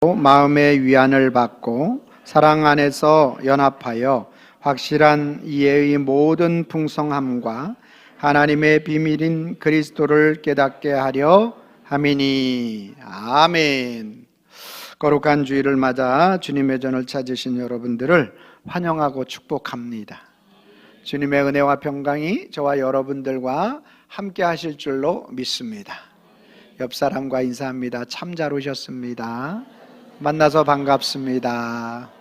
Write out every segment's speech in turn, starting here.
마음의 위안을 받고 사랑 안에서 연합하여 확실한 이해의 모든 풍성함과 하나님의 비밀인 그리스도를 깨닫게 하려 함이니. 아멘. 거룩한 주일을 맞아 주님의 전을 찾으신 여러분들을 환영하고 축복합니다. 주님의 은혜와 평강이 저와 여러분들과 함께 하실 줄로 믿습니다. 옆 사람과 인사합니다. 참 잘 오셨습니다. 만나서 반갑습니다.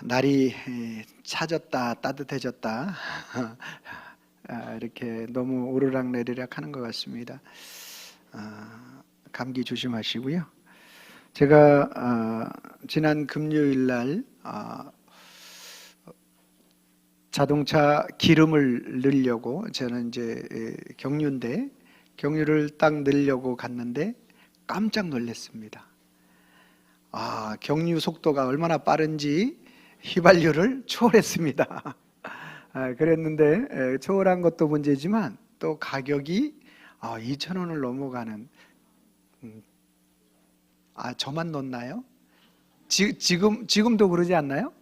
날이 차졌다 따뜻해졌다 이렇게 너무 오르락내리락 하는 것 같습니다. 감기 조심하시고요. 제가 지난 금요일 날 자동차 기름을 넣으려고, 저는 이제 경유인데 경유를 딱 넣으려고 갔는데 깜짝 놀랐습니다. 경유 속도가 얼마나 빠른지 휘발유를 초월했습니다. 그랬는데 초월한 것도 문제지만 또 가격이 2,000원을 넘어가는. 저만 넣나요? 지금도 그러지 않나요?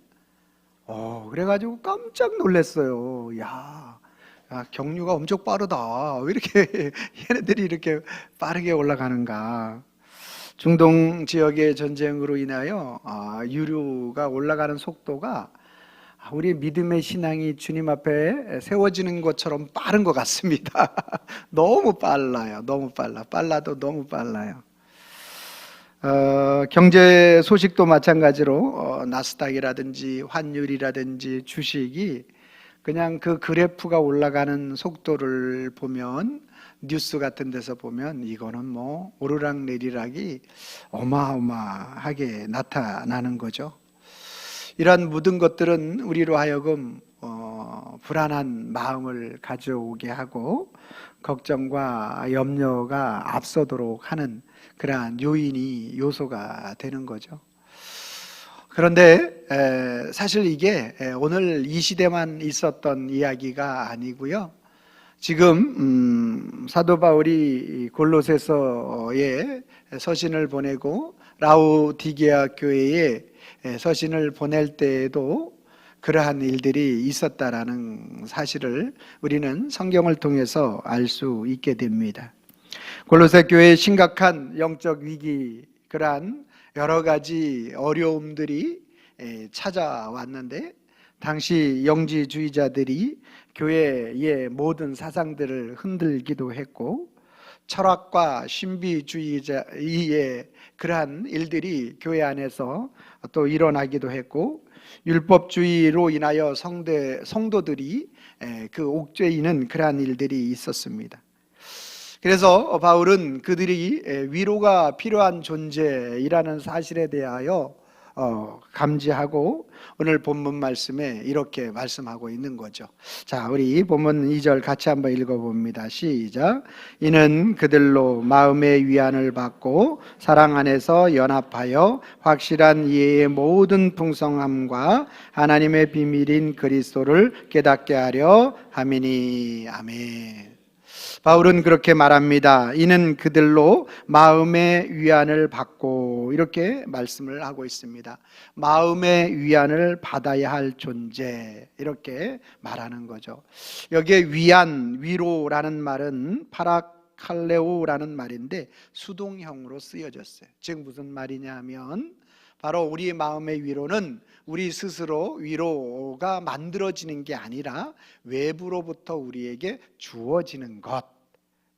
그래가지고 깜짝 놀랐어요. 야, 경유가 엄청 빠르다. 왜 이렇게 얘네들이 이렇게 빠르게 올라가는가? 중동 지역의 전쟁으로 인하여 유류가 올라가는 속도가 우리 믿음의 신앙이 주님 앞에 세워지는 것처럼 빠른 것 같습니다. 너무 빨라요. 너무 빨라도 너무 빨라요. 경제 소식도 마찬가지로 나스닥이라든지 환율이라든지 주식이 그냥 그 그래프가 올라가는 속도를 보면, 뉴스 같은 데서 보면 이거는 뭐 오르락내리락이 어마어마하게 나타나는 거죠. 이런 모든 것들은 우리로 하여금 불안한 마음을 가져오게 하고 걱정과 염려가 앞서도록 하는 그러한 요소가 되는 거죠. 그런데 사실 이게 오늘 이 시대만 있었던 이야기가 아니고요. 지금 사도 바울이 골로새서에 서신을 보내고 라우디게아 교회에 서신을 보낼 때에도 그러한 일들이 있었다라는 사실을 우리는 성경을 통해서 알 수 있게 됩니다. 골로새 교회의 심각한 영적 위기, 그러한 여러 가지 어려움들이 찾아왔는데, 당시 영지주의자들이 교회의 모든 사상들을 흔들기도 했고, 철학과 신비주의의 그러한 일들이 교회 안에서 또 일어나기도 했고, 율법주의로 인하여 성도들이 그 옥죄이는 그러한 일들이 있었습니다. 그래서 바울은 그들이 위로가 필요한 존재이라는 사실에 대하여 감지하고 오늘 본문 말씀에 이렇게 말씀하고 있는 거죠. 자, 우리 본문 2절 같이 한번 읽어봅니다. 시작. 이는 그들로 마음의 위안을 받고 사랑 안에서 연합하여 확실한 이해의 모든 풍성함과 하나님의 비밀인 그리스도를 깨닫게 하려 함이니. 아멘. 바울은 그렇게 말합니다. 이는 그들로 마음의 위안을 받고, 이렇게 말씀을 하고 있습니다. 마음의 위안을 받아야 할 존재, 이렇게 말하는 거죠. 여기에 위안, 위로라는 말은 파라칼레오라는 말인데 수동형으로 쓰여졌어요. 즉 무슨 말이냐 하면, 바로 우리 마음의 위로는 우리 스스로 위로가 만들어지는 게 아니라 외부로부터 우리에게 주어지는 것.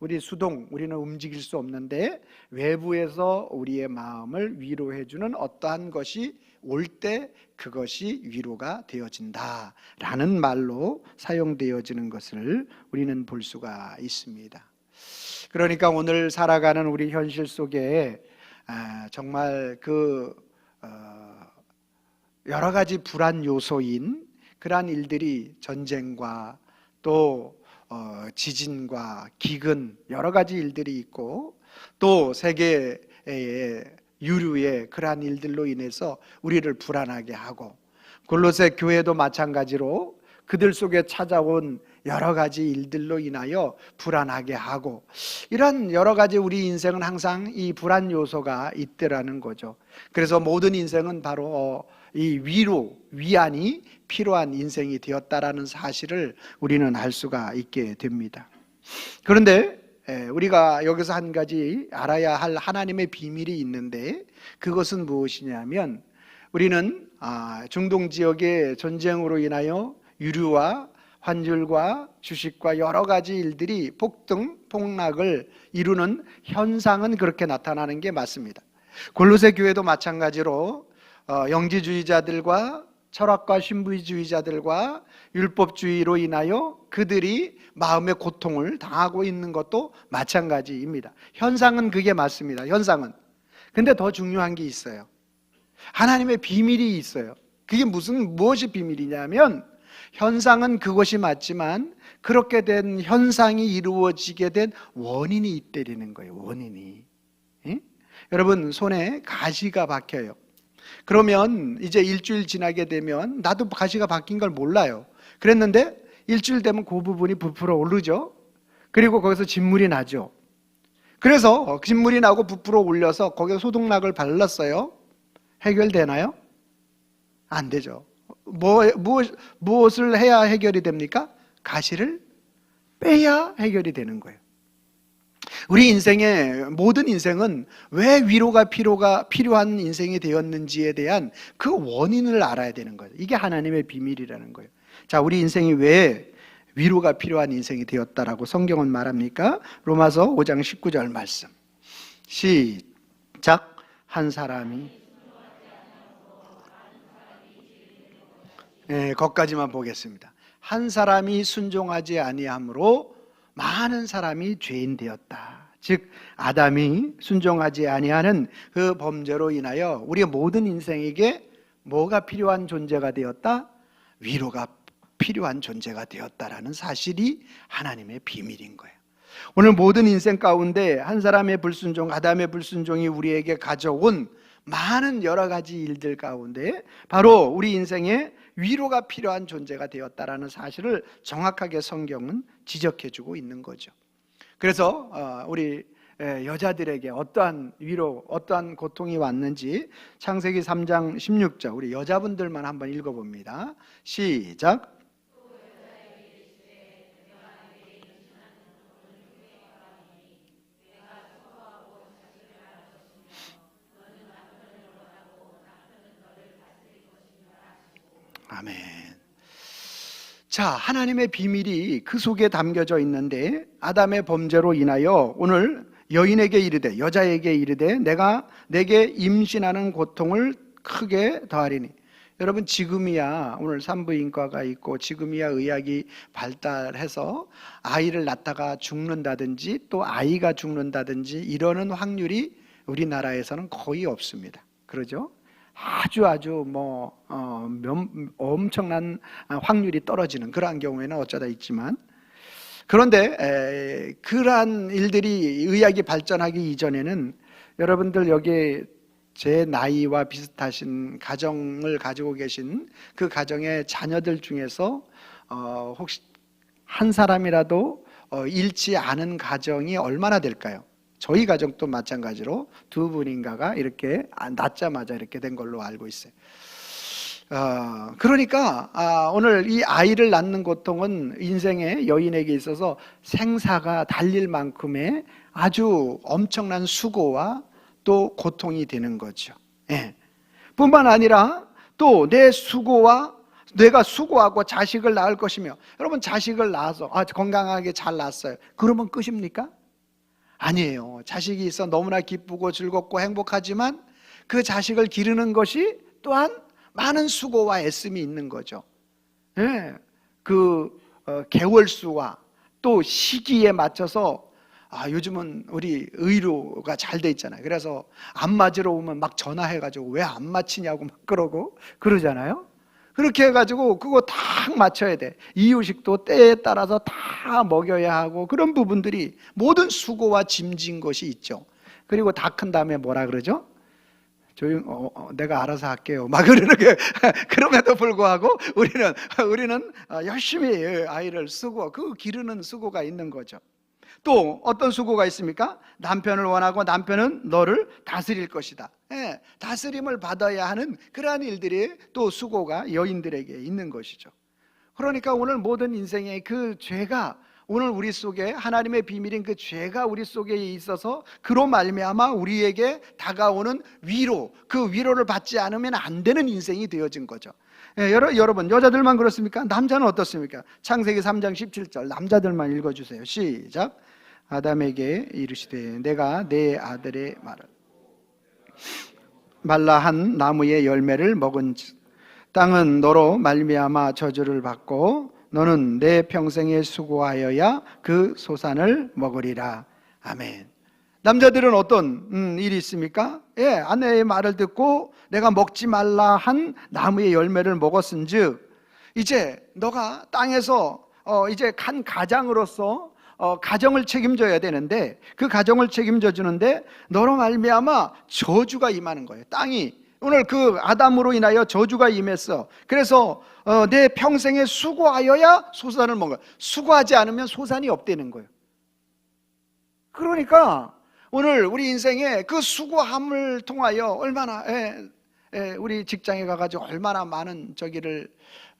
우리는 움직일 수 없는데 외부에서 우리의 마음을 위로해주는 어떠한 것이 올 때 그것이 위로가 되어진다 라는 말로 사용되어지는 것을 우리는 볼 수가 있습니다. 그러니까 오늘 살아가는 우리 현실 속에 정말 여러 가지 불안 요소인 그러한 일들이, 전쟁과 또 지진과 기근, 여러 가지 일들이 있고, 또 세계의 유류의 그러한 일들로 인해서 우리를 불안하게 하고, 골로새 교회도 마찬가지로 그들 속에 찾아온 여러 가지 일들로 인하여 불안하게 하고, 이런 여러 가지 우리 인생은 항상 이 불안 요소가 있더라는 거죠. 그래서 모든 인생은 바로 이 위로, 위안이 필요한 인생이 되었다라는 사실을 우리는 알 수가 있게 됩니다. 그런데 우리가 여기서 한 가지 알아야 할 하나님의 비밀이 있는데, 그것은 무엇이냐면, 우리는 중동 지역의 전쟁으로 인하여 유류와 환율과 주식과 여러 가지 일들이 폭등, 폭락을 이루는 현상은 그렇게 나타나는 게 맞습니다. 골로새 교회도 마찬가지로 영지주의자들과 철학과 신부주의자들과 율법주의로 인하여 그들이 마음의 고통을 당하고 있는 것도 마찬가지입니다. 현상은 그게 맞습니다. 현상은. 근데 더 중요한 게 있어요. 하나님의 비밀이 있어요. 그게 무엇이 비밀이냐면, 현상은 그것이 맞지만 그렇게 된 현상이 이루어지게 된 원인이 있다는 거예요. 원인이. 여러분, 손에 가시가 박혀요. 그러면 이제 일주일 지나게 되면 나도 가시가 박힌 걸 몰라요. 그랬는데 일주일 되면 그 부분이 부풀어 오르죠. 그리고 거기서 진물이 나죠. 그래서 진물이 나고 부풀어 올려서 거기에 소독약을 발랐어요. 해결되나요? 안 되죠. 무엇을 해야 해결이 됩니까? 가시를 빼야 해결이 되는 거예요. 우리 인생의 모든 인생은 왜 위로가 필요한 인생이 되었는지에 대한 그 원인을 알아야 되는 거예요. 이게 하나님의 비밀이라는 거예요. 자, 우리 인생이 왜 위로가 필요한 인생이 되었다라고 성경은 말합니까? 로마서 5장 19절 말씀. 시작. 한 사람이, 거기까지만 보겠습니다. 한 사람이 순종하지 아니함으로 많은 사람이 죄인 되었다. 즉 아담이 순종하지 아니하는 그 범죄로 인하여 우리의 모든 인생에게 뭐가 필요한 존재가 되었다? 위로가 필요한 존재가 되었다라는 사실이 하나님의 비밀인 거예요. 오늘 모든 인생 가운데 한 사람의 불순종, 아담의 불순종이 우리에게 가져온 많은 여러 가지 일들 가운데 바로 우리 인생에 위로가 필요한 존재가 되었다라는 사실을 정확하게 성경은 지적해주고 있는 거죠. 그래서 우리 여자들에게 어떠한 위로, 어떠한 고통이 왔는지 창세기 3장 16절 우리 여자분들만 한번 읽어봅니다. 시작. 아멘. 자, 하나님의 비밀이 그 속에 담겨져 있는데, 아담의 범죄로 인하여 오늘 여인에게 이르되, 여자에게 이르되 내가 내게 임신하는 고통을 크게 더하리니. 여러분, 지금이야 오늘 산부인과가 있고 지금이야 의학이 발달해서 아이를 낳다가 죽는다든지 또 아이가 죽는다든지 이러는 확률이 우리나라에서는 거의 없습니다. 그러죠? 아주 엄청난 확률이 떨어지는 그러한 경우에는 어쩌다 있지만, 그런데 그러한 일들이 의학이 발전하기 이전에는 여러분들 여기 제 나이와 비슷하신 가정을 가지고 계신 그 가정의 자녀들 중에서 혹시 한 사람이라도 잃지 않은 가정이 얼마나 될까요? 저희 가정도 마찬가지로 두 분인가가 이렇게 낳자마자 이렇게 된 걸로 알고 있어요. 그러니까 오늘 이 아이를 낳는 고통은 인생의 여인에게 있어서 생사가 달릴 만큼의 아주 엄청난 수고와 또 고통이 되는 거죠. 뿐만 아니라 또 내 수고와 내가 수고하고 자식을 낳을 것이며, 여러분 자식을 낳아서 건강하게 잘 낳았어요. 그러면 끝입니까? 아니에요. 자식이 있어 너무나 기쁘고 즐겁고 행복하지만 그 자식을 기르는 것이 또한 많은 수고와 애씀이 있는 거죠. 그 개월수와 또 시기에 맞춰서 요즘은 우리 의료가 잘 돼 있잖아요. 그래서 안 맞으러 오면 막 전화해가지고 왜 안 맞히냐고 막 그러잖아요. 그렇게 해가지고 그거 딱 맞춰야 돼. 이유식도 때에 따라서 다 먹여야 하고, 그런 부분들이 모든 수고와 짐진 것이 있죠. 그리고 다 큰 다음에 뭐라 그러죠? 내가 알아서 할게요. 막 그러게. 그럼에도 불구하고 우리는 열심히 아이를 쓰고 그 기르는 수고가 있는 거죠. 또 어떤 수고가 있습니까? 남편을 원하고 남편은 너를 다스릴 것이다. 다스림을 받아야 하는 그러한 일들이 또 수고가 여인들에게 있는 것이죠. 그러니까 오늘 모든 인생의 그 죄가, 오늘 우리 속에 하나님의 비밀인 그 죄가 우리 속에 있어서 그로 말미암아 우리에게 다가오는 위로, 그 위로를 받지 않으면 안 되는 인생이 되어진 거죠. 여러분, 여자들만 그렇습니까? 남자는 어떻습니까? 창세기 3장 17절 남자들만 읽어주세요. 시작. 아담에게 이르시되 내가 내 아들의 말라 한 나무의 열매를 먹은즉 땅은 너로 말미암아 저주를 받고 너는 내 평생에 수고하여야 그 소산을 먹으리라. 아멘. 남자들은 어떤 일이 있습니까? 아내의 말을 듣고 내가 먹지 말라 한 나무의 열매를 먹었은즉 이제 너가 땅에서 이제 간 가장으로서 가정을 책임져야 되는데, 그 가정을 책임져 주는데 너로 말미암아 저주가 임하는 거예요. 땅이 오늘 그 아담으로 인하여 저주가 임했어. 그래서 내 평생에 수고하여야 소산을 먹어요. 수고하지 않으면 소산이 없다는 거예요. 그러니까 오늘 우리 인생에 그 수고함을 통하여 얼마나 우리 직장에 가가지고 얼마나 많은 저기를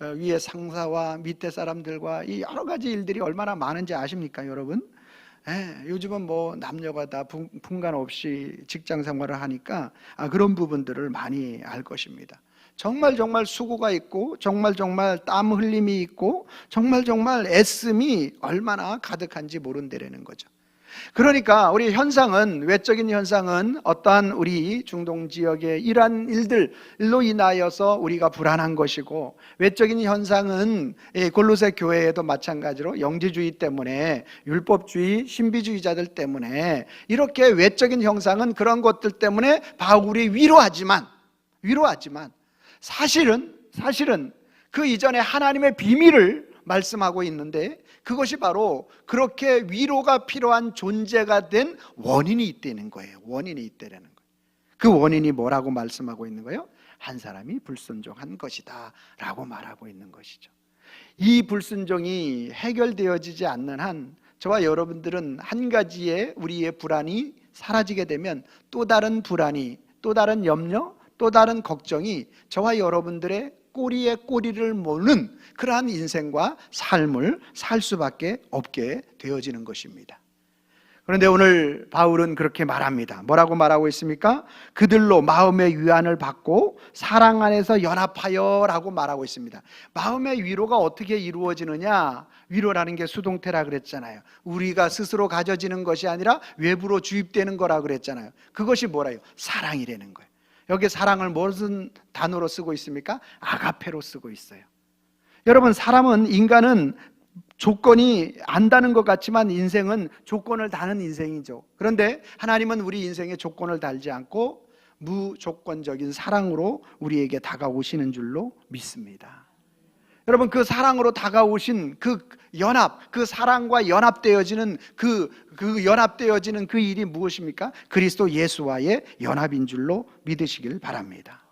위에 상사와 밑에 사람들과 이 여러 가지 일들이 얼마나 많은지 아십니까, 여러분? 요즘은 뭐 남녀가 다 분간 없이 직장 생활을 하니까 그런 부분들을 많이 알 것입니다. 정말 수고가 있고 정말 땀 흘림이 있고 정말 애씀이 얼마나 가득한지 모른다라는 거죠. 그러니까 우리 현상은, 외적인 현상은 어떠한 우리 중동 지역의 이러한 일들로 인하여서 우리가 불안한 것이고, 외적인 현상은 골로새 교회에도 마찬가지로 영지주의 때문에, 율법주의, 신비주의자들 때문에 이렇게 외적인 형상은 그런 것들 때문에 바울이 위로하지만 사실은 그 이전에 하나님의 비밀을 말씀하고 있는데, 그것이 바로 그렇게 위로가 필요한 존재가 된 원인이 있다는 거예요. 원인이 있다는 거예요. 그 원인이 뭐라고 말씀하고 있는 거예요? 한 사람이 불순종한 것이다 라고 말하고 있는 것이죠. 이 불순종이 해결되어지지 않는 한 저와 여러분들은 한 가지의 우리의 불안이 사라지게 되면 또 다른 불안이, 또 다른 염려, 또 다른 걱정이 저와 여러분들의 꼬리에 꼬리를 무는 그러한 인생과 삶을 살 수밖에 없게 되어지는 것입니다. 그런데 오늘 바울은 그렇게 말합니다. 뭐라고 말하고 있습니까? 그들로 마음의 위안을 받고 사랑 안에서 연합하여 라고 말하고 있습니다. 마음의 위로가 어떻게 이루어지느냐? 위로라는 게 수동태라 그랬잖아요. 우리가 스스로 가져지는 것이 아니라 외부로 주입되는 거라 그랬잖아요. 그것이 뭐라요? 사랑이라는 거예요. 여기 사랑을 무슨 단어로 쓰고 있습니까? 아가페로 쓰고 있어요. 여러분, 인간은 조건이 안다는 것 같지만 인생은 조건을 다는 인생이죠. 그런데 하나님은 우리 인생에 조건을 달지 않고 무조건적인 사랑으로 우리에게 다가오시는 줄로 믿습니다. 여러분, 그 사랑으로 다가오신 그 연합, 그 사랑과 연합되어지는 연합되어지는 그 일이 무엇입니까? 그리스도 예수와의 연합인 줄로 믿으시길 바랍니다.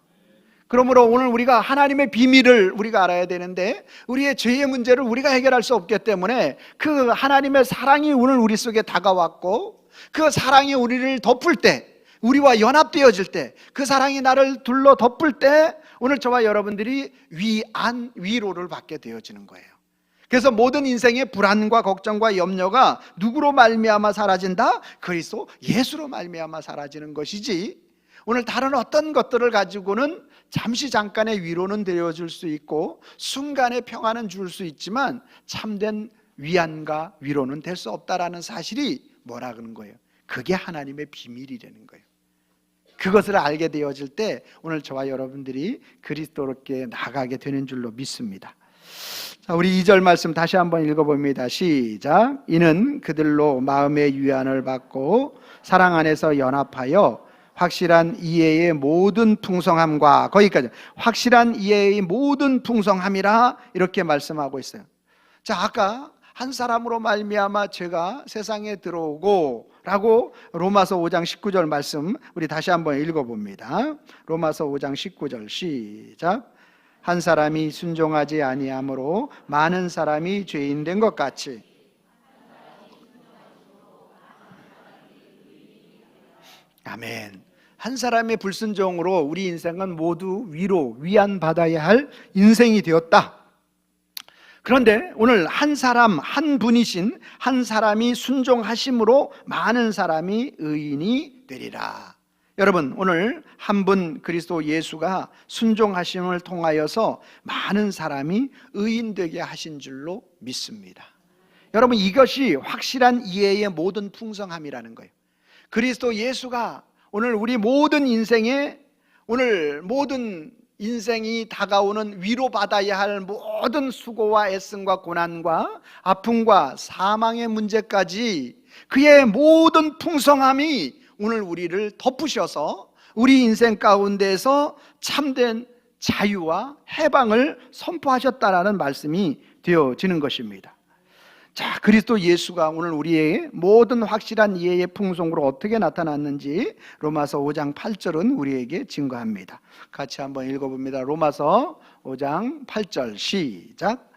그러므로 오늘 우리가 하나님의 비밀을 우리가 알아야 되는데, 우리의 죄의 문제를 우리가 해결할 수 없기 때문에 그 하나님의 사랑이 오늘 우리 속에 다가왔고, 그 사랑이 우리를 덮을 때, 우리와 연합되어질 때, 그 사랑이 나를 둘러 덮을 때 오늘 저와 여러분들이 위로를 받게 되어지는 거예요. 그래서 모든 인생의 불안과 걱정과 염려가 누구로 말미암아 사라진다? 그리스도 예수로 말미암아 사라지는 것이지, 오늘 다른 어떤 것들을 가지고는 잠깐의 위로는 되어줄 수 있고 순간의 평안은 줄 수 있지만 참된 위안과 위로는 될 수 없다라는 사실이 뭐라 그러는 거예요? 그게 하나님의 비밀이라는 거예요. 그것을 알게 되어질 때 오늘 저와 여러분들이 그리스도롭게 나가게 되는 줄로 믿습니다. 자, 우리 2절 말씀 다시 한번 읽어봅니다. 시작. 이는 그들로 마음의 위안을 받고 사랑 안에서 연합하여 확실한 이해의 모든 풍성함과, 거기까지 확실한 이해의 모든 풍성함이라 이렇게 말씀하고 있어요. 자, 아까 한 사람으로 말미암아 죄가 세상에 들어오고 라고 로마서 5장 19절 말씀 우리 다시 한번 읽어봅니다. 로마서 5장 19절 시작. 한 사람이 순종하지 아니함으로 많은 사람이 죄인 된 것 같이 아멘. 한 사람의 불순종으로 우리 인생은 모두 위안받아야 할 인생이 되었다. 그런데 오늘 한 사람, 한 분이신 한 사람이 순종하심으로 많은 사람이 의인이 되리라. 여러분, 오늘 한 분 그리스도 예수가 순종하심을 통하여서 많은 사람이 의인되게 하신 줄로 믿습니다. 여러분, 이것이 확실한 이해의 모든 풍성함이라는 거예요. 그리스도 예수가 오늘 우리 모든 인생에, 오늘 모든 인생이 다가오는 위로받아야 할 모든 수고와 애씀과 고난과 아픔과 사망의 문제까지 그의 모든 풍성함이 오늘 우리를 덮으셔서 우리 인생 가운데서 참된 자유와 해방을 선포하셨다라는 말씀이 되어지는 것입니다. 자, 그리스도 예수가 오늘 우리의 모든 확실한 이해의 풍성으로 어떻게 나타났는지 로마서 5장 8절은 우리에게 증거합니다. 같이 한번 읽어봅니다. 로마서 5장 8절 시작.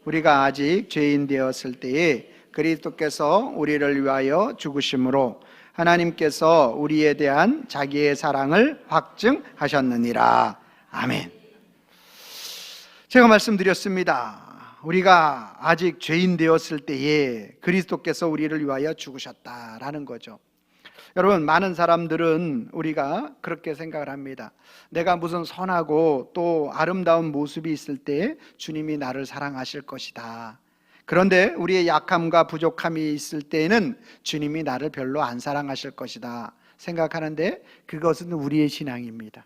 우리가 아직 죄인 되었을 때에 그리스도께서 우리를 위하여 죽으심으로 하나님께서 우리에 대한 자기의 사랑을 확증하셨느니라. 아멘. 제가 말씀드렸습니다. 우리가 아직 죄인 되었을 때에 그리스도께서 우리를 위하여 죽으셨다라는 거죠. 여러분, 많은 사람들은 우리가 그렇게 생각을 합니다. 내가 무슨 선하고 또 아름다운 모습이 있을 때 주님이 나를 사랑하실 것이다. 그런데 우리의 약함과 부족함이 있을 때에는 주님이 나를 별로 안 사랑하실 것이다 생각하는데, 그것은 우리의 신앙입니다.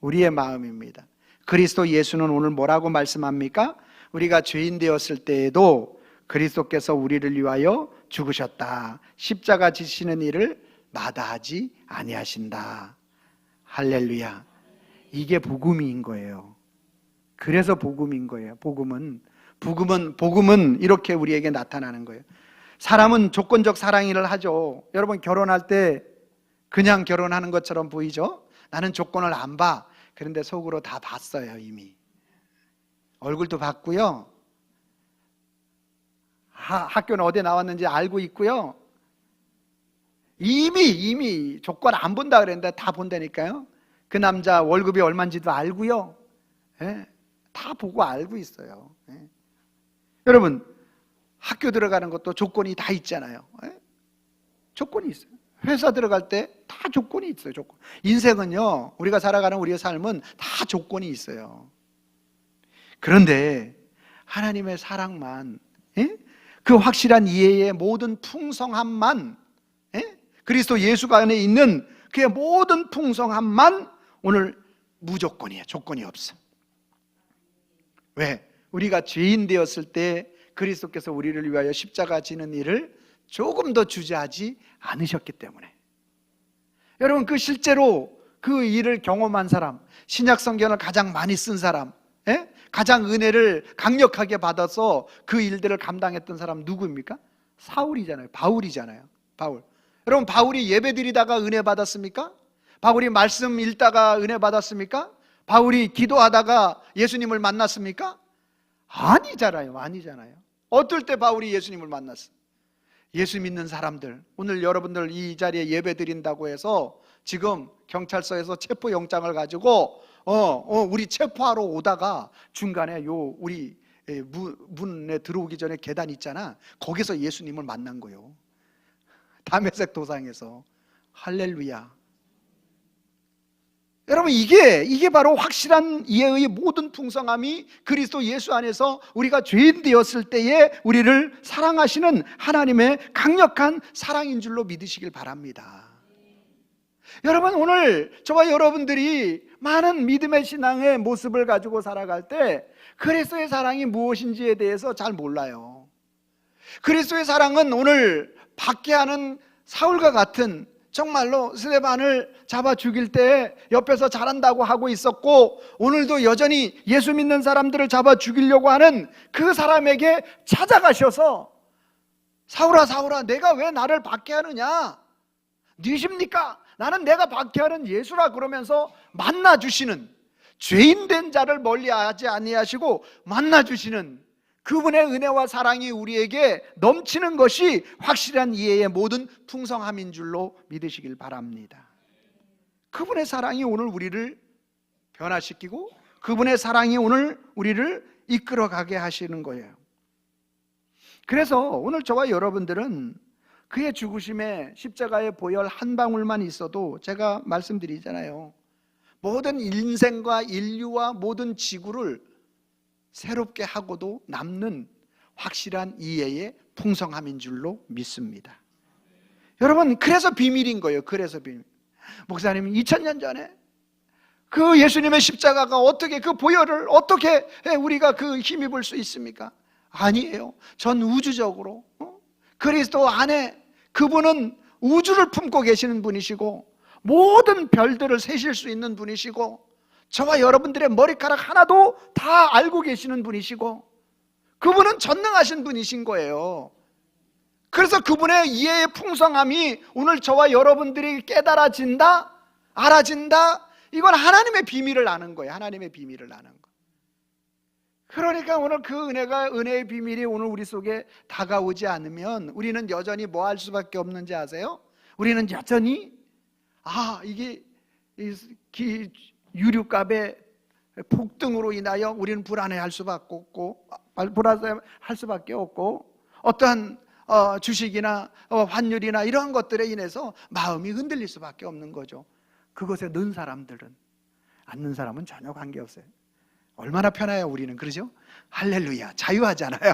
우리의 마음입니다. 그리스도 예수는 오늘 뭐라고 말씀합니까? 우리가 죄인 되었을 때에도 그리스도께서 우리를 위하여 죽으셨다. 십자가 지시는 일을 마다하지 아니하신다. 할렐루야. 이게 복음인 거예요. 그래서 복음인 거예요. 복음은 이렇게 우리에게 나타나는 거예요. 사람은 조건적 사랑을 하죠. 여러분, 결혼할 때 그냥 결혼하는 것처럼 보이죠? 나는 조건을 안 봐. 그런데 속으로 다 봤어요. 이미 얼굴도 봤고요, 학교는 어디 나왔는지 알고 있고요, 이미 조건 안 본다 그랬는데 다 본다니까요. 그 남자 월급이 얼마인지도 알고요. 예, 다 보고 알고 있어요. 예. 여러분, 학교 들어가는 것도 조건이 다 있잖아요. 예? 조건이 있어요. 회사 들어갈 때 다 조건이 있어요. 조건. 인생은요, 우리가 살아가는 우리의 삶은 다 조건이 있어요. 그런데 하나님의 사랑만, 예? 그 확실한 이해의 모든 풍성함만, 예? 그리스도 예수가 안에 있는 그의 모든 풍성함만 오늘 무조건이에요. 조건이 없어. 왜? 우리가 죄인 되었을 때 그리스도께서 우리를 위하여 십자가 지는 일을 조금 더 주저하지 않으셨기 때문에. 여러분, 그 실제로 그 일을 경험한 사람, 신약 성경을 가장 많이 쓴 사람, 예? 가장 은혜를 강력하게 받아서 그 일들을 감당했던 사람 누구입니까? 사울이잖아요. 바울이잖아요. 바울. 여러분, 바울이 예배드리다가 은혜 받았습니까? 바울이 말씀 읽다가 은혜 받았습니까? 바울이 기도하다가 예수님을 만났습니까? 아니잖아요. 어떨 때 바울이 예수님을 만났어? 예수 믿는 사람들, 오늘 여러분들 이 자리에 예배 드린다고 해서 지금 경찰서에서 체포영장을 가지고 우리 체포하러 오다가 중간에 우리 문에 들어오기 전에 계단 있잖아, 거기서 예수님을 만난 거예요. 다메섹 도상에서. 할렐루야. 여러분, 이게 바로 확실한 이해의 모든 풍성함이 그리스도 예수 안에서 우리가 죄인 되었을 때에 우리를 사랑하시는 하나님의 강력한 사랑인 줄로 믿으시길 바랍니다. 여러분, 오늘 저와 여러분들이 많은 믿음의 신앙의 모습을 가지고 살아갈 때 그리스도의 사랑이 무엇인지에 대해서 잘 몰라요. 그리스도의 사랑은 오늘 박해하는 사울과 같은, 정말로 스데반을 잡아 죽일 때 옆에서 잘한다고 하고 있었고, 오늘도 여전히 예수 믿는 사람들을 잡아 죽이려고 하는 그 사람에게 찾아가셔서 사울아, 사울아, 내가 왜 나를 박해하느냐? 누구십니까? 나는 내가 박해하는 예수라 그러면서 만나주시는, 죄인된 자를 멀리하지 아니하시고 만나주시는 그분의 은혜와 사랑이 우리에게 넘치는 것이 확실한 이해의 모든 풍성함인 줄로 믿으시길 바랍니다. 그분의 사랑이 오늘 우리를 변화시키고 그분의 사랑이 오늘 우리를 이끌어가게 하시는 거예요. 그래서 오늘 저와 여러분들은 그의 죽으심에 십자가의 보혈 한 방울만 있어도, 제가 말씀드리잖아요, 모든 인생과 인류와 모든 지구를 새롭게 하고도 남는 확실한 이해의 풍성함인 줄로 믿습니다. 여러분, 그래서 비밀인 거예요. 그래서 비밀. 목사님, 2000년 전에 그 예수님의 십자가가 어떻게, 그 보혈을 어떻게 우리가 그 힘입을 수 있습니까? 아니에요. 전 우주적으로 그리스도 안에, 그분은 우주를 품고 계시는 분이시고 모든 별들을 세실 수 있는 분이시고 저와 여러분들의 머리카락 하나도 다 알고 계시는 분이시고 그분은 전능하신 분이신 거예요. 그래서 그분의 이해의 풍성함이 오늘 저와 여러분들이 깨달아진다, 알아진다, 이건 하나님의 비밀을 아는 거예요. 하나님의 비밀을 아는 거. 그러니까 오늘 그 은혜의 비밀이 오늘 우리 속에 다가오지 않으면 우리는 여전히 뭐 할 수밖에 없는지 아세요? 우리는 여전히 이게 유류값의 폭등으로 인하여 우리는 불안해할 수밖에 없고, 어떠한 주식이나 환율이나 이러한 것들에 인해서 마음이 흔들릴 수밖에 없는 거죠. 그것에 는 사람들은, 안 는 사람은 전혀 관계없어요. 얼마나 편해요 우리는. 그러죠? 할렐루야, 자유하잖아요.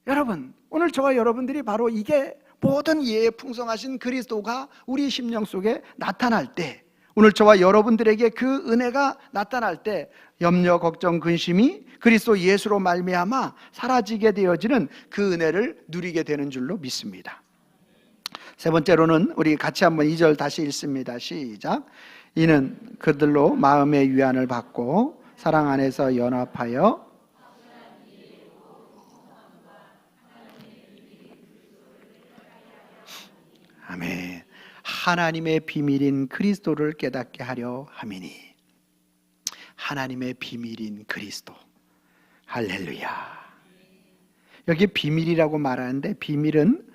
여러분, 오늘 저와 여러분들이 바로 이게 모든 이해에 풍성하신 그리스도가 우리 심령 속에 나타날 때, 오늘 저와 여러분들에게 그 은혜가 나타날 때 염려, 걱정, 근심이 그리스도 예수로 말미암아 사라지게 되어지는 그 은혜를 누리게 되는 줄로 믿습니다. 세 번째로는 우리 같이 한번 2절 다시 읽습니다. 시작. 이는 그들로 마음의 위안을 받고 사랑 안에서 연합하여 아멘. 하나님의 비밀인 그리스도를 깨닫게 하려 함이니. 하나님의 비밀인 그리스도. 할렐루야. 여기 비밀이라고 말하는데, 비밀은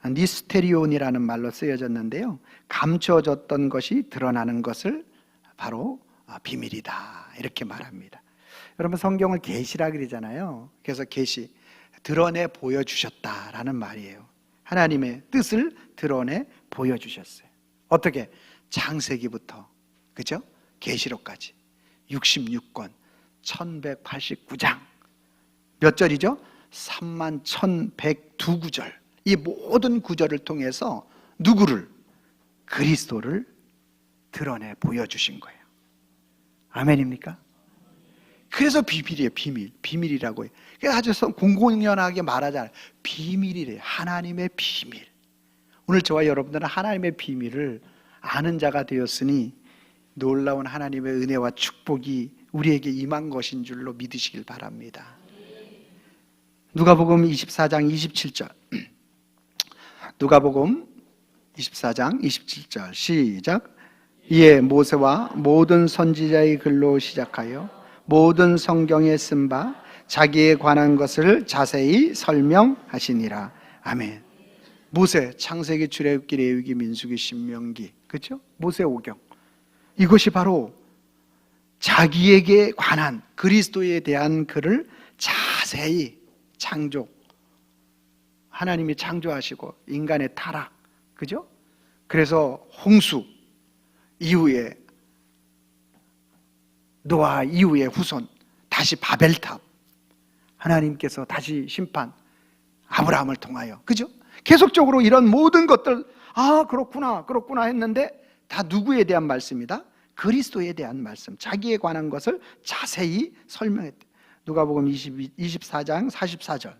니스테리온이라는 말로 쓰여졌는데요, 감춰졌던 것이 드러나는 것을 바로 비밀이다 이렇게 말합니다. 여러분, 성경을 계시라 그러잖아요. 그래서 계시, 드러내 보여주셨다라는 말이에요. 하나님의 뜻을 드러내 보여주셨어요. 어떻게? 창세기부터, 그죠? 계시록까지 66권 1189장 몇 절이죠? 31,102구절. 이 모든 구절을 통해서 누구를? 그리스도를 드러내 보여주신 거예요. 아멘입니까? 그래서 비밀이에요. 비밀이라고 해요. 아주 공공연하게 말하잖아요. 비밀이래요. 하나님의 비밀. 오늘 저와 여러분들은 하나님의 비밀을 아는 자가 되었으니 놀라운 하나님의 은혜와 축복이 우리에게 임한 것인 줄로 믿으시길 바랍니다. 누가복음 24장 27절. 누가복음 24장 27절 시작. 이에 모세와 모든 선지자의 글로 시작하여 모든 성경에 쓴 바 자기에 관한 것을 자세히 설명하시니라. 아멘. 모세, 창세기, 출애굽기, 레위기, 민수기, 신명기, 그렇죠? 모세오경. 이것이 바로 자기에게 관한, 그리스도에 대한 글을 자세히 창조, 하나님이 창조하시고 인간의 타락, 그죠? 그래서 홍수 이후에, 노아 이후의 후손, 다시 바벨탑, 하나님께서 다시 심판, 아브라함을 통하여, 그죠? 계속적으로 이런 모든 것들, 그렇구나 했는데 다 누구에 대한 말씀이다? 그리스도에 대한 말씀, 자기에 관한 것을 자세히 설명했대. 누가복음 24장 44절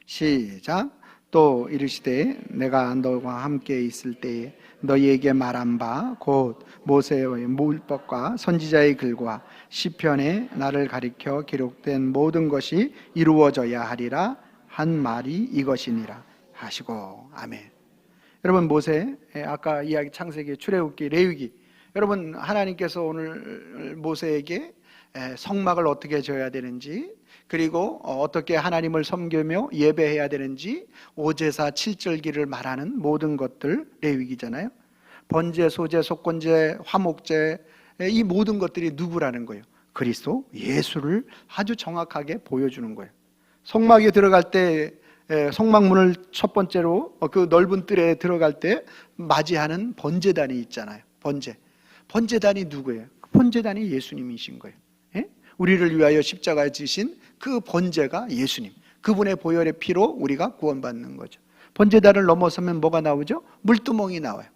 시작. 또 이르시되 내가 너와 함께 있을 때에 너희에게 말한 바 곧 모세의 율법과 선지자의 글과 시편에 나를 가리켜 기록된 모든 것이 이루어져야 하리라 한 말이 이것이니라. 하시고. 아멘. 여러분, 모세, 아까 이야기 창세기, 출애굽기, 레위기, 여러분 하나님께서 오늘 모세에게 성막을 어떻게 져야 되는지, 그리고 어떻게 하나님을 섬기며 예배해야 되는지, 오제사 7절기를 말하는 모든 것들, 레위기잖아요. 번제, 소제, 속건제, 화목제, 이 모든 것들이 누구라는 거예요? 그리스도 예수를 아주 정확하게 보여주는 거예요. 성막에 들어갈 때, 성막문을 첫 번째로 그 넓은 뜰에 들어갈 때 맞이하는 번제단이 있잖아요. 번제단이 누구예요? 번제단이 예수님이신 거예요. 우리를 위하여 십자가에 지신 그 번제가 예수님, 그분의 보혈의 피로 우리가 구원받는 거죠. 번제단을 넘어서면 뭐가 나오죠? 물두멍이 나와요.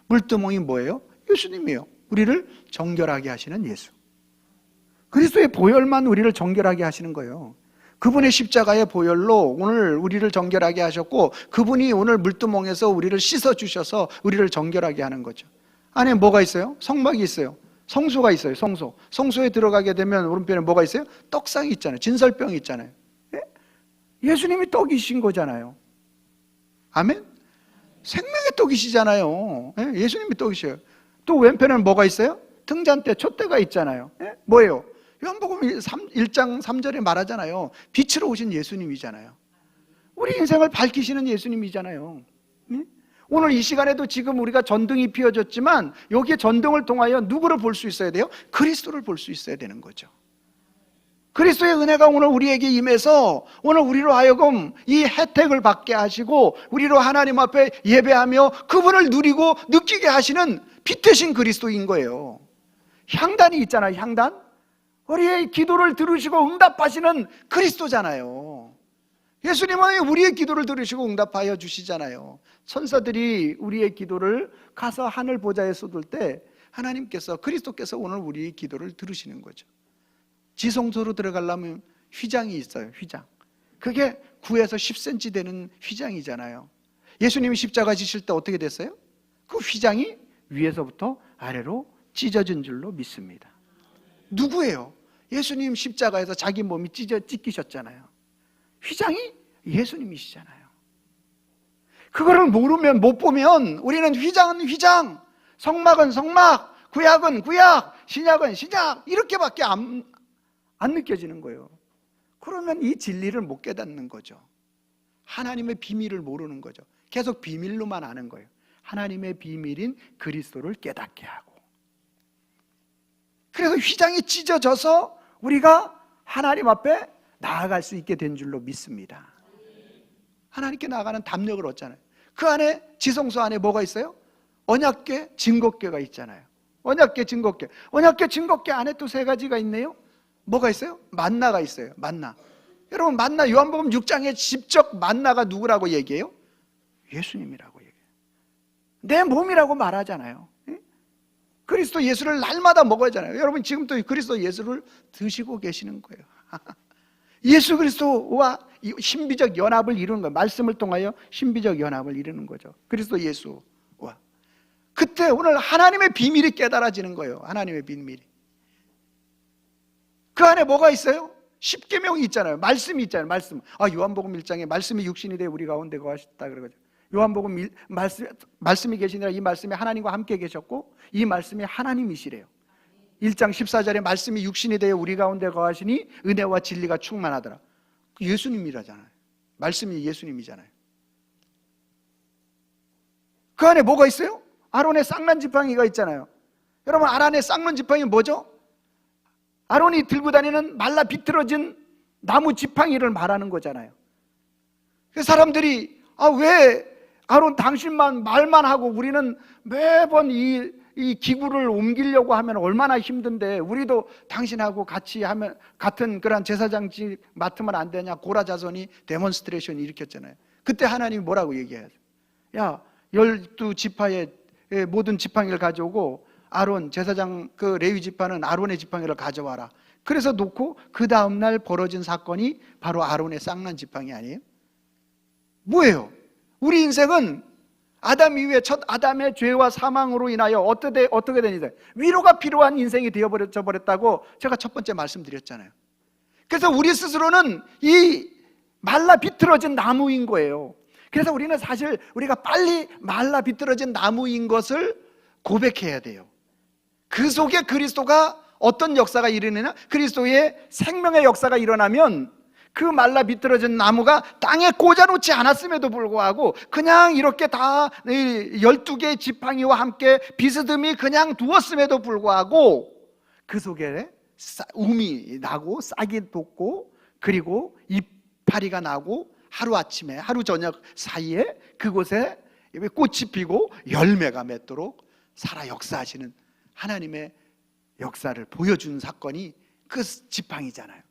물두멍이 뭐예요? 예수님이에요. 우리를 정결하게 하시는 예수. 그리스도의 보혈만 우리를 정결하게 하시는 거예요. 그분의 십자가의 보혈로 오늘 우리를 정결하게 하셨고, 그분이 오늘 물두멍에서 우리를 씻어주셔서 우리를 정결하게 하는 거죠. 안에 뭐가 있어요? 성막이 있어요. 성소가 있어요. 성소에 들어가게 되면 오른편에 뭐가 있어요? 떡상이 있잖아요. 진설병이 있잖아요. 예수님이 떡이신 거잖아요. 아멘? 생명의 떡이시잖아요. 예수님이 떡이셔요. 또 왼편에는 뭐가 있어요? 등잔대, 촛대가 있잖아요. 뭐예요? 요한복음 1장 3절에 말하잖아요. 빛으로 오신 예수님이잖아요. 우리 인생을 밝히시는 예수님이잖아요. 오늘 이 시간에도 지금 우리가 전등이 피어졌지만 여기에 전등을 통하여 누구를 볼 수 있어야 돼요? 그리스도를 볼 수 있어야 되는 거죠. 그리스도의 은혜가 오늘 우리에게 임해서 오늘 우리로 하여금 이 혜택을 받게 하시고 우리로 하나님 앞에 예배하며 그분을 누리고 느끼게 하시는 빛 대신 그리스도인 거예요. 향단이 있잖아요. 향단. 우리의 기도를 들으시고 응답하시는 그리스도잖아요. 예수님은 우리의 기도를 들으시고 응답하여 주시잖아요. 천사들이 우리의 기도를 가서 하늘 보좌에 쏟을 때 하나님께서, 그리스도께서 오늘 우리의 기도를 들으시는 거죠. 지성소로 들어가려면 휘장이 있어요. 휘장. 그게 9에서 10cm 되는 휘장이잖아요. 예수님이 십자가 지실 때 어떻게 됐어요? 그 휘장이 위에서부터 아래로 찢어진 줄로 믿습니다. 누구예요? 예수님 십자가에서 자기 몸이 찢기셨잖아요. 휘장이 예수님이시잖아요. 그거를 모르면, 못 보면 우리는 휘장은 휘장, 성막은 성막, 구약은 구약, 신약은 신약, 이렇게밖에 안 느껴지는 거예요. 그러면 이 진리를 못 깨닫는 거죠. 하나님의 비밀을 모르는 거죠. 계속 비밀로만 아는 거예요. 하나님의 비밀인 그리스도를 깨닫게 하고. 그래서 휘장이 찢어져서 우리가 하나님 앞에 나아갈 수 있게 된 줄로 믿습니다. 하나님께 나아가는 담력을 얻잖아요. 그 안에, 지성소 안에 뭐가 있어요? 언약궤, 증거궤가 있잖아요. 언약궤, 증거궤. 언약궤, 증거궤 안에 또 세 가지가 있네요. 뭐가 있어요? 만나가 있어요. 만나. 여러분, 만나, 요한복음 6장에 직접 만나가 누구라고 얘기해요? 예수님이라고 얘기해요. 내 몸이라고 말하잖아요. 그리스도 예수를 날마다 먹어야 하잖아요. 여러분, 지금 또 그리스도 예수를 드시고 계시는 거예요. 예수 그리스도와 신비적 연합을 이루는 거예요. 말씀을 통하여 신비적 연합을 이루는 거죠. 그리스도 예수와. 그때 오늘 하나님의 비밀이 깨달아지는 거예요. 하나님의 비밀이. 그 안에 뭐가 있어요? 십계명이 있잖아요. 말씀이 있잖아요. 말씀. 요한복음 1장에 말씀이 육신이 되어 우리 가운데 거하셨다 그러거든요. 요한복음 말씀이 계시니라, 이 말씀이 하나님과 함께 계셨고 이 말씀이 하나님이시래요. 1장 14절에 말씀이 육신이 되어 우리 가운데 거하시니 은혜와 진리가 충만하더라. 예수님이라잖아요. 말씀이 예수님이잖아요. 그 안에 뭐가 있어요? 아론의 쌍난 지팡이가 있잖아요. 여러분, 아론의 쌍난 지팡이 뭐죠? 아론이 들고 다니는 말라 비틀어진 나무 지팡이를 말하는 거잖아요. 그 사람들이 왜 아론 당신만 말만 하고 우리는 매번 이 기구를 옮기려고 하면 얼마나 힘든데 우리도 당신하고 같이 하면 같은 그런 제사장직 맡으면 안 되냐. 고라 자손이 데몬스트레이션 일으켰잖아요. 그때 하나님이 뭐라고 얘기해요? 야, 12지파의 모든 지팡이를 가져오고 아론 제사장 그 레위 지파는 아론의 지팡이를 가져와라. 그래서 놓고 그 다음날 벌어진 사건이 바로 아론의 쌍난 지팡이 아니에요? 뭐예요? 우리 인생은 아담 이후에 첫 아담의 죄와 사망으로 인하여 어떻게 되니? 위로가 필요한 인생이 되어버려 버렸다고 제가 첫 번째 말씀드렸잖아요. 그래서 우리 스스로는 이 말라 비틀어진 나무인 거예요. 그래서 우리는 사실 우리가 빨리 말라 비틀어진 나무인 것을 고백해야 돼요. 그 속에 그리스도가 어떤 역사가 일어나냐? 그리스도의 생명의 역사가 일어나면 그 말라 비틀어진 나무가 땅에 꽂아놓지 않았음에도 불구하고 그냥 이렇게 다 12개의 지팡이와 함께 비스듬히 그냥 두었음에도 불구하고 그 속에 움이 나고 싹이 돋고 그리고 이파리가 나고 하루아침에 하루 저녁 사이에 그곳에 꽃이 피고 열매가 맺도록 살아 역사하시는 하나님의 역사를 보여준 사건이 그 지팡이잖아요.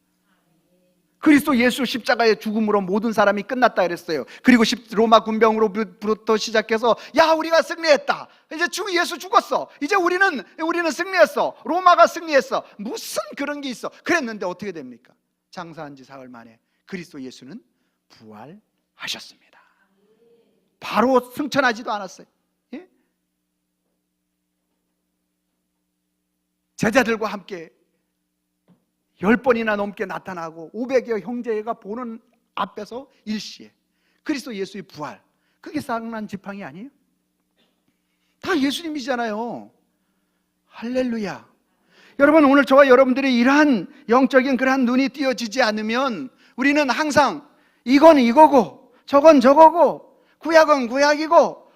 그리스도 예수 십자가의 죽음으로 모든 사람이 끝났다 그랬어요. 그리고 로마 군병으로부터 시작해서 야 우리가 승리했다, 이제 예수 죽었어, 이제 우리는 승리했어, 로마가 승리했어, 무슨 그런 게 있어. 그랬는데 어떻게 됩니까? 장사한 지 사흘 만에 그리스도 예수는 부활하셨습니다. 바로 승천하지도 않았어요. 예? 제자들과 함께 10번이나 넘게 나타나고 500여 형제가 보는 앞에서 일시에 그리스도 예수의 부활, 그게 쌍난 지팡이 아니에요? 다 예수님이잖아요. 할렐루야. 여러분, 오늘 저와 여러분들이 이러한 영적인 그러한 눈이 띄어지지 않으면 우리는 항상 이건 이거고 저건 저거고 구약은 구약이고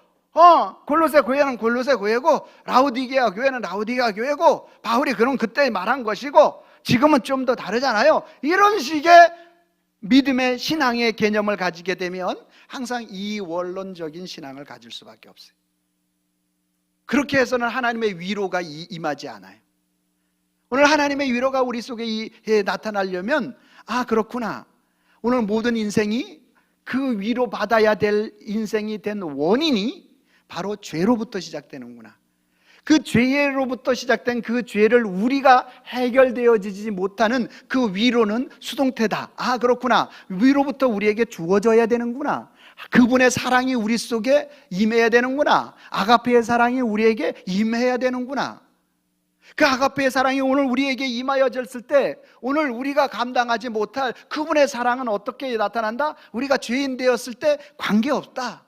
골로새 교회는 골로새 교회고 라우디게아 교회는 라우디게아 교회고 바울이 그런 그때 말한 것이고 지금은 좀 더 다르잖아요. 이런 식의 믿음의 신앙의 개념을 가지게 되면 항상 이원론적인 신앙을 가질 수밖에 없어요. 그렇게 해서는 하나님의 위로가 임하지 않아요. 오늘 하나님의 위로가 우리 속에 나타나려면 그렇구나, 오늘 모든 인생이 그 위로 받아야 될 인생이 된 원인이 바로 죄로부터 시작되는구나. 그 죄로부터 시작된 그 죄를 우리가 해결되어지지 못하는 그 위로는 수동태다. 그렇구나, 위로부터 우리에게 주어져야 되는구나. 그분의 사랑이 우리 속에 임해야 되는구나. 아가페의 사랑이 우리에게 임해야 되는구나. 그 아가페의 사랑이 오늘 우리에게 임하여졌을 때 오늘 우리가 감당하지 못할 그분의 사랑은 어떻게 나타난다? 우리가 죄인 되었을 때 관계없다.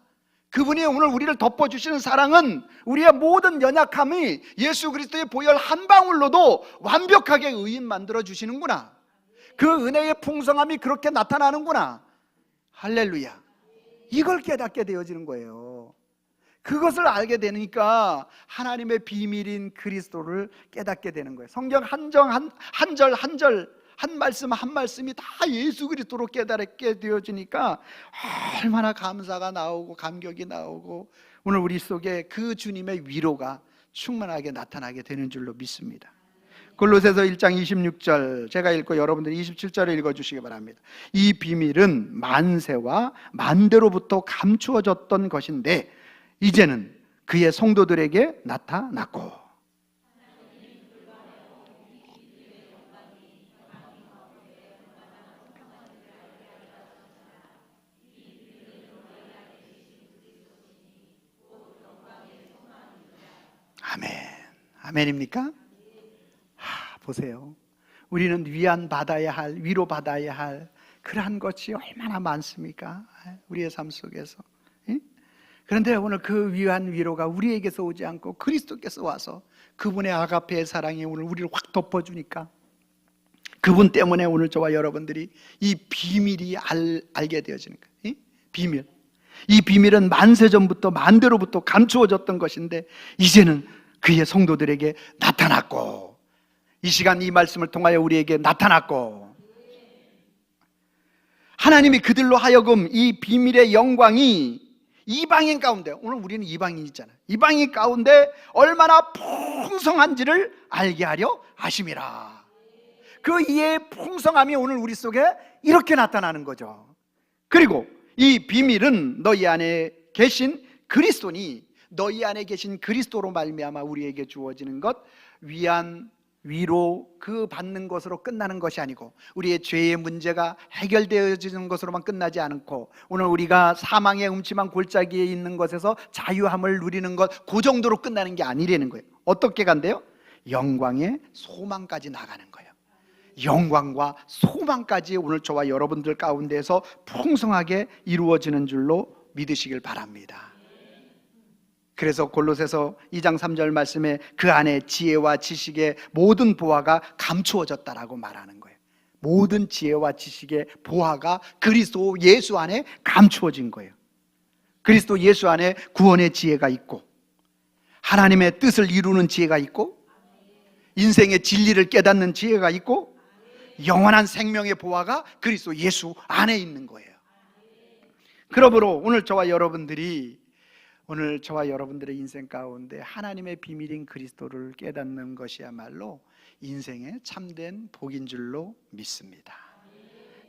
그분이 오늘 우리를 덮어주시는 사랑은 우리의 모든 연약함이 예수 그리스도의 보혈 한 방울로도 완벽하게 의인 만들어주시는구나. 그 은혜의 풍성함이 그렇게 나타나는구나. 할렐루야. 이걸 깨닫게 되어지는 거예요. 그것을 알게 되니까 하나님의 비밀인 그리스도를 깨닫게 되는 거예요. 성경 한 절 한 절 한 말씀 한 말씀이 다 예수 그리스도로 깨닫게 되어지니까 얼마나 감사가 나오고 감격이 나오고 오늘 우리 속에 그 주님의 위로가 충만하게 나타나게 되는 줄로 믿습니다. 골로새서 1장 26절 제가 읽고 여러분들이 27절을 읽어주시기 바랍니다. 이 비밀은 만세와 만대로부터 감추어졌던 것인데 이제는 그의 성도들에게 나타났고. 아멘. 아멘입니까? 보세요. 우리는 위안받아야 할, 위로받아야 할 그러한 것이 얼마나 많습니까? 우리의 삶 속에서. 그런데 오늘 그 위안 위로가 우리에게서 오지 않고 그리스도께서 와서 그분의 아가페의 사랑이 오늘 우리를 확 덮어주니까 그분 때문에 오늘 저와 여러분들이 이 비밀이 알게 되어지는 거예요. 비밀. 이 비밀은 만세전부터 만대로부터 감추어졌던 것인데 이제는 그의 성도들에게 나타났고 이 시간 이 말씀을 통하여 우리에게 나타났고 하나님이 그들로 하여금 이 비밀의 영광이 이방인 가운데, 오늘 우리는 이방인이잖아요. 이방인 가운데 얼마나 풍성한지를 알게 하려 하심이라. 그 이의 풍성함이 오늘 우리 속에 이렇게 나타나는 거죠. 그리고 이 비밀은 너희 안에 계신 그리스도니 너희 안에 계신 그리스도로 말미암아 우리에게 주어지는 것, 위안, 위로 그 받는 것으로 끝나는 것이 아니고 우리의 죄의 문제가 해결되어지는 것으로만 끝나지 않고 오늘 우리가 사망의 음침한 골짜기에 있는 것에서 자유함을 누리는 것, 그 정도로 끝나는 게 아니라는 거예요. 어떻게 간대요? 영광의 소망까지 나가는 거예요. 영광과 소망까지 오늘 저와 여러분들 가운데서 풍성하게 이루어지는 줄로 믿으시길 바랍니다. 그래서 골로새서 2장 3절 말씀에 그 안에 지혜와 지식의 모든 보화가 감추어졌다라고 말하는 거예요. 모든 지혜와 지식의 보화가 그리스도 예수 안에 감추어진 거예요. 그리스도 예수 안에 구원의 지혜가 있고, 하나님의 뜻을 이루는 지혜가 있고, 인생의 진리를 깨닫는 지혜가 있고, 영원한 생명의 보화가 그리스도 예수 안에 있는 거예요. 그러므로 오늘 저와 여러분들의 인생 가운데 하나님의 비밀인 그리스도를 깨닫는 것이야말로 인생의 참된 복인 줄로 믿습니다.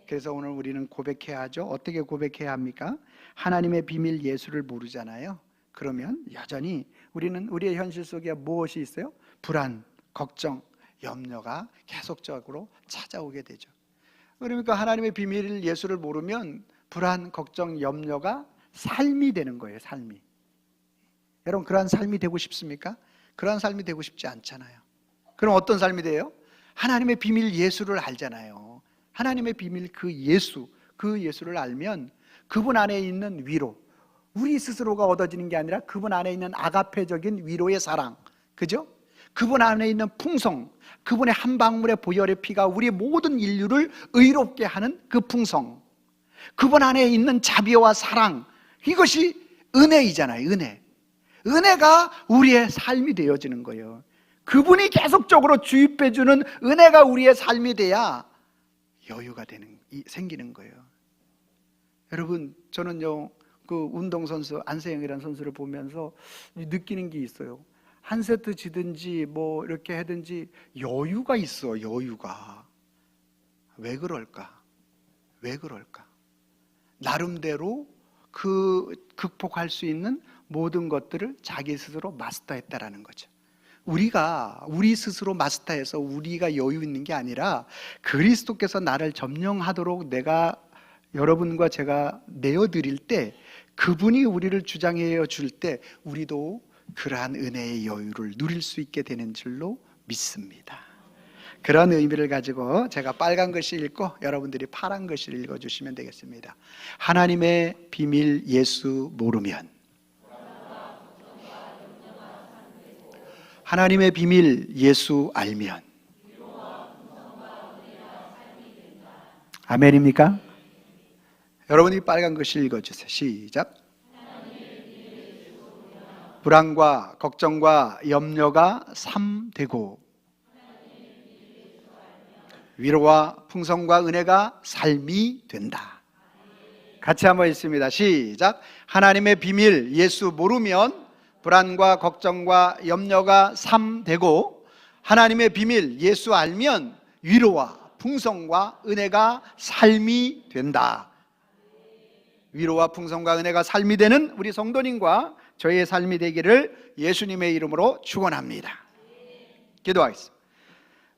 그래서 오늘 우리는 고백해야 하죠. 어떻게 고백해야 합니까? 하나님의 비밀 예수를 모르잖아요. 그러면 여전히 우리의 현실 속에 무엇이 있어요? 불안, 걱정, 염려가 계속적으로 찾아오게 되죠. 그러니까 하나님의 비밀 예수를 모르면 불안, 걱정, 염려가 삶이 되는 거예요. 삶이. 여러분, 그러한 삶이 되고 싶습니까? 그러한 삶이 되고 싶지 않잖아요. 그럼 어떤 삶이 돼요? 하나님의 비밀 예수를 알잖아요. 하나님의 비밀 그 예수를 알면 그분 안에 있는 위로, 우리 스스로가 얻어지는 게 아니라 그분 안에 있는 아가페적인 위로의 사랑, 그죠? 그분 안에 있는 풍성, 그분의 한 방울의 보혈의 피가 우리 모든 인류를 의롭게 하는 그 풍성, 그분 안에 있는 자비와 사랑, 이것이 은혜이잖아요. 은혜가 우리의 삶이 되어지는 거예요. 그분이 계속적으로 주입해주는 은혜가 우리의 삶이 돼야 여유가 생기는 거예요. 여러분, 저는요, 그 운동선수 안세영이라는 선수를 보면서 느끼는 게 있어요. 한 세트 지든지 뭐 이렇게 하든지 여유가 있어. 여유가. 왜 그럴까? 나름대로 그 극복할 수 있는 모든 것들을 자기 스스로 마스터했다라는 거죠. 우리 스스로 마스터해서 우리가 여유 있는 게 아니라 그리스도께서 나를 점령하도록 여러분과 제가 내어드릴 때, 그분이 우리를 주장해 줄 때 우리도 그러한 은혜의 여유를 누릴 수 있게 되는 줄로 믿습니다. 그런 의미를 가지고 제가 빨간 글씨 읽고 여러분들이 파란 글씨를 읽어주시면 되겠습니다. 하나님의 비밀 예수 모르면, 하나님의 비밀 예수 알면. 아멘입니까? 여러분이 빨간 글씨 읽어주세요. 시작. 불안과 걱정과 염려가 삶되고 위로와 풍성과 은혜가 삶이 된다. 같이 한번 읽습니다. 시작. 하나님의 비밀 예수 모르면 불안과 걱정과 염려가 삶되고, 하나님의 비밀 예수 알면 위로와 풍성과 은혜가 삶이 된다. 위로와 풍성과 은혜가 삶이 되는 우리 성도님과 저희의 삶이 되기를 예수님의 이름으로 축원합니다. 기도하겠습니다.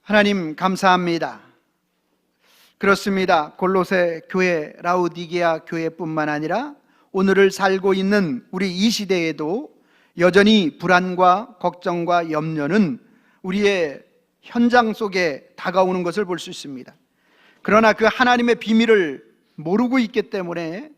하나님, 감사합니다. 그렇습니다. 골로새 교회, 라우디게아 교회뿐만 아니라 오늘을 살고 있는 우리 이 시대에도 여전히 불안과 걱정과 염려는 우리의 현장 속에 다가오는 것을 볼 수 있습니다. 그러나 그 하나님의 비밀을 모르고 있기 때문에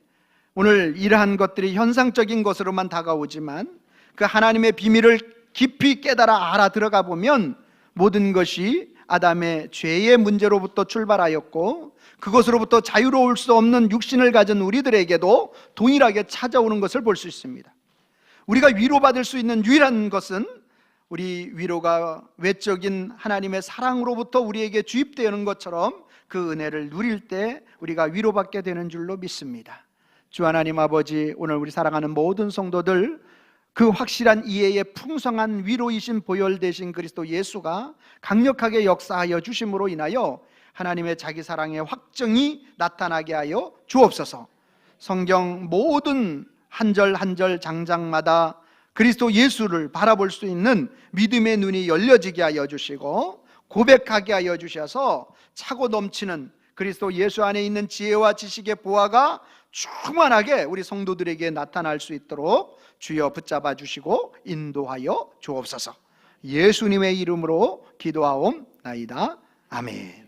오늘 이러한 것들이 현상적인 것으로만 다가오지만, 그 하나님의 비밀을 깊이 깨달아 알아 들어가 보면 모든 것이 아담의 죄의 문제로부터 출발하였고, 그것으로부터 자유로울 수 없는 육신을 가진 우리들에게도 동일하게 찾아오는 것을 볼 수 있습니다. 우리가 위로받을 수 있는 유일한 것은 우리 위로가 외적인 하나님의 사랑으로부터 우리에게 주입되는 것처럼 그 은혜를 누릴 때 우리가 위로받게 되는 줄로 믿습니다. 주 하나님 아버지, 오늘 우리 사랑하는 모든 성도들, 그 확실한 이해의 풍성한 위로이신 보혈 되신 그리스도 예수가 강력하게 역사하여 주심으로 인하여 하나님의 자기 사랑의 확정이 나타나게 하여 주옵소서. 성경 모든 한 절 한 절 장장마다 그리스도 예수를 바라볼 수 있는 믿음의 눈이 열려지게 하여 주시고 고백하게 하여 주셔서 차고 넘치는 그리스도 예수 안에 있는 지혜와 지식의 보화가 충만하게 우리 성도들에게 나타날 수 있도록 주여 붙잡아 주시고 인도하여 주옵소서. 예수님의 이름으로 기도하옵나이다. 아멘.